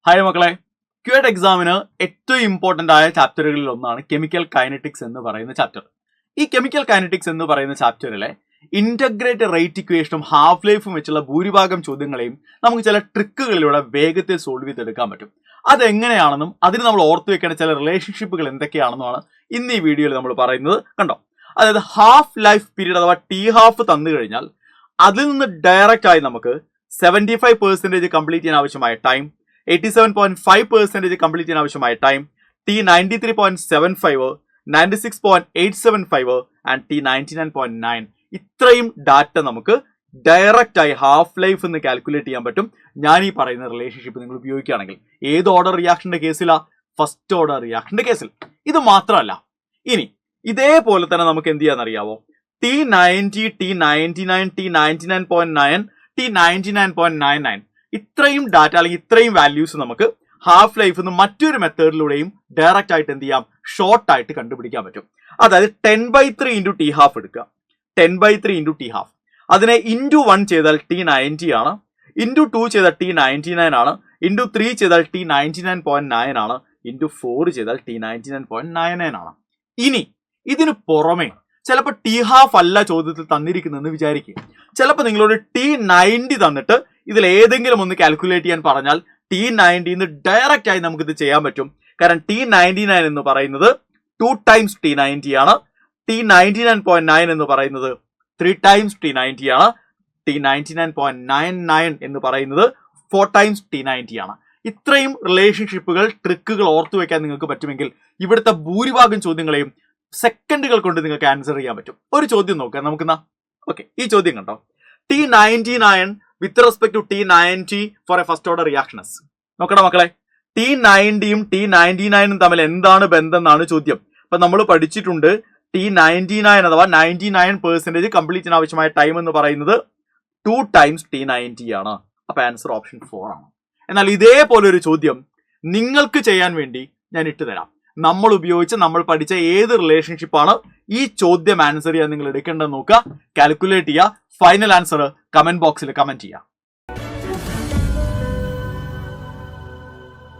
Hi മക്കളെ, ക്യുഎറ്റ് എക്സാമിന് ഏറ്റവും ഇമ്പോർട്ടൻ്റ് ആയ ചാപ്റ്ററുകളിൽ ഒന്നാണ് കെമിക്കൽ കൈനറ്റിക്സ് എന്ന് പറയുന്ന ചാപ്റ്റർ. ഈ കെമിക്കൽ കൈനറ്റിക്സ് എന്ന് പറയുന്ന ചാപ്റ്ററിലെ ഇന്റഗ്രേറ്റഡ് റേറ്റ് ഇക്വേഷനും ഹാഫ് ലൈഫും വെച്ചുള്ള ഭൂരിഭാഗം ചോദ്യങ്ങളെയും നമുക്ക് ചില ട്രിക്കുകളിലൂടെ വേഗത്തിൽ സോൾവ് ചെയ്തെടുക്കാൻ പറ്റും. അതെങ്ങനെയാണെന്നും അതിന് നമ്മൾ ഓർത്തു വെക്കേണ്ട ചില റിലേഷൻഷിപ്പുകൾ എന്തൊക്കെയാണെന്നുമാണ് ഇന്ന് ഈ വീഡിയോയിൽ നമ്മൾ പറയുന്നത്. കണ്ടോ, അതായത് ഹാഫ് ലൈഫ് പീരീഡ് അഥവാ ടി ഹാഫ് തന്നു കഴിഞ്ഞാൽ അതിൽ നിന്ന് ഡയറക്റ്റ് ആയി നമുക്ക് 75% കംപ്ലീറ്റ് ചെയ്യാൻ ആവശ്യമായ ടൈം, 87.5% കംപ്ലീറ്റ് ചെയ്യാൻ ആവശ്യമായ ടൈം, T93.75, 96.875 ആൻഡ് T99.9 ഇത്രയും ഡാറ്റ നമുക്ക് ഡയറക്റ്റ് ആയി ഹാഫ് ലൈഫ് എന്ന് കാൽക്കുലേറ്റ് ചെയ്യാൻ പറ്റും. ഞാൻ ഈ പറയുന്ന റിലേഷൻഷിപ്പ് നിങ്ങൾ ഉപയോഗിക്കുകയാണെങ്കിൽ ഏത് ഓർഡർ റിയാക്ഷന്റെ കേസിലാ? ഫസ്റ്റ് ഓർഡർ റിയാക്ഷന്റെ കേസിൽ. ഇത് മാത്രമല്ല, ഇനി ഇതേപോലെ തന്നെ നമുക്ക് എന്ത് ചെയ്യാന്നറിയാവോ? T90, T99, T99.9, T99.99 ഇത്രയും ഡാറ്റ അല്ലെങ്കിൽ ഇത്രയും വാല്യൂസ് നമുക്ക് ഹാഫ് ലൈഫ് എന്ന് മറ്റൊരു മെത്തേഡിലൂടെയും ഡയറക്റ്റ് ആയിട്ട് എന്ത് ചെയ്യാം? ഷോർട്ട് ആയിട്ട് കണ്ടുപിടിക്കാൻ പറ്റും. അതായത് 10/3 ഇൻറ്റു ടി ഹാഫ് എടുക്കുക. 10/3 ഇൻറ്റു ടി ഹാഫ്, അതിനെ ഇൻറ്റു 1 ചെയ്താൽ T90 ആണ്, ഇൻറ്റു 2 ചെയ്താൽ T99 ആണ്, ഇൻറ്റു 3 ചെയ്താൽ T99.9 ആണ്, ഇൻറ്റു 4 ചെയ്താൽ T99.99 ആണ്. ഇനി ഇതിന് പുറമെ ചിലപ്പോൾ ടി ഹാഫ് അല്ല ചോദ്യത്തിൽ തന്നിരിക്കുന്നതെന്ന് വിചാരിക്കും. ചിലപ്പോൾ നിങ്ങളോട് T90 തന്നിട്ട് ഇതിൽ ഏതെങ്കിലും ഒന്ന് കാൽക്കുലേറ്റ് ചെയ്യാൻ പറഞ്ഞാൽ T90 ഡയറക്റ്റ് ആയി നമുക്കിത് ചെയ്യാൻ പറ്റും. കാരണം T99 എന്ന് പറയുന്നത് 2 times T90 ആണ്, T99.9 എന്ന് പറയുന്നത് 3 times T90 ആണ്, T99.99 എന്ന് പറയുന്നത് 4 times T90 ആണ്. ഇത്രയും റിലേഷൻഷിപ്പുകൾ, ട്രിക്കുകൾ ഓർത്തു വെക്കാൻ നിങ്ങൾക്ക് പറ്റുമെങ്കിൽ ഇവിടുത്തെ ഭൂരിഭാഗം ചോദ്യങ്ങളെയും സെക്കൻഡുകൾ കൊണ്ട് നിങ്ങൾക്ക് ആൻസർ ചെയ്യാൻ പറ്റും. ഒരു ചോദ്യം നോക്കാം നമുക്കെന്നാ. ഓക്കെ, ഈ ചോദ്യം കണ്ടോ, T99 with respect to T90 for a first order reactions. നോക്കണം മക്കളെ, T90യും T99 തമ്മിൽ എന്താണ് ബന്ധം എന്നാണ് ചോദ്യം. അപ്പൊ നമ്മൾ പഠിച്ചിട്ടുണ്ട് T99 അഥവാ 99% കംപ്ലീറ്റ് ചെയ്യാൻ ആവശ്യമായ ടൈം എന്ന് പറയുന്നത് 2 times T90 ആണ്. അപ്പൊ ആൻസർ ഓപ്ഷൻ 4 ആണ്. എന്നാൽ ഇതേപോലെ ഒരു ചോദ്യം നിങ്ങൾക്ക് ചെയ്യാൻ വേണ്ടി ഞാൻ ഇട്ടുതരാം. നമ്മൾ പഠിച്ച ഏത് റിലേഷൻഷിപ്പാണ് ഈ ചോദ്യം ആൻസർ ചെയ്യാൻ നിങ്ങൾ എടുക്കേണ്ടത് നോക്കുക, കാൽക്കുലേറ്റ് ചെയ്യുക, ഫൈനൽ ആൻസർ കമന്റ് ബോക്സിൽ കമന്റ് ചെയ്യുക.